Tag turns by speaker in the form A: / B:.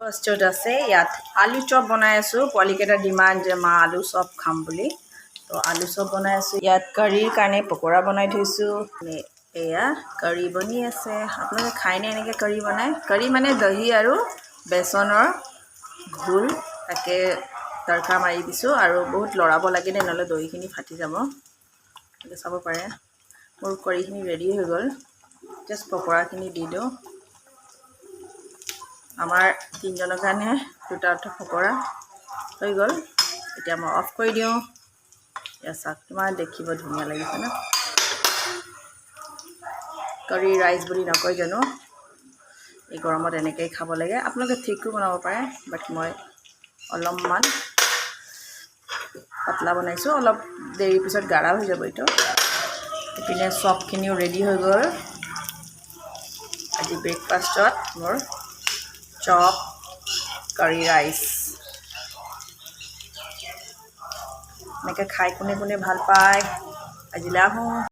A: ফাৰ্ষ্টত আছে ইয়াত আলু চপ বনাই আছোঁ পোৱালিকেইটাৰ ডিমাণ্ড যে মা আলু চপ খাম বুলি তো আলু চপ বনাই আছোঁ ইয়াত কাৰীৰ কাৰণে পকোৰা বনাই থৈছোঁ এয়া কাৰী বনি আছে আপোনালোকে খায়নে এনেকৈ কাৰী বনাই কাৰী মানে দহি আৰু বেচনৰ ঘোল তাকে তৰকা মাৰি দিছোঁ আৰু বহুত লৰাব লাগে দেই নহ'লে দহিখিনি ফাটি যাব এনেকৈ চাব পাৰে মোৰ কাৰীখিনি ৰেডি হৈ গ'ল জাষ্ট পকোৰাখিনি দি দিওঁ আমাৰ তিনিজনৰ কাৰণে দুটা পকোৰা হৈ গ'ল এতিয়া মই অফ কৰি দিওঁ এয়া চাওক কিমান দেখিব ধুনীয়া লাগিছে ন কাৰী ৰাইচ বুলি নকয় জানো এই গৰমত এনেকৈয়ে খাব লাগে আপোনালোকে ঠিকো বনাব পাৰে বাট মই অলপমান পাতলা বনাইছোঁ অলপ দেৰি পিছত গাঢ়া হৈ যাব এইটো ইপিনে চপখিনিও ৰেডি হৈ গ'ল আজি ব্ৰেকফাষ্টত মোৰ চপ কাৰী ৰাইচ এনেকৈ খাই কোনে কোনে ভাল পায় আজিলৈ আহোঁ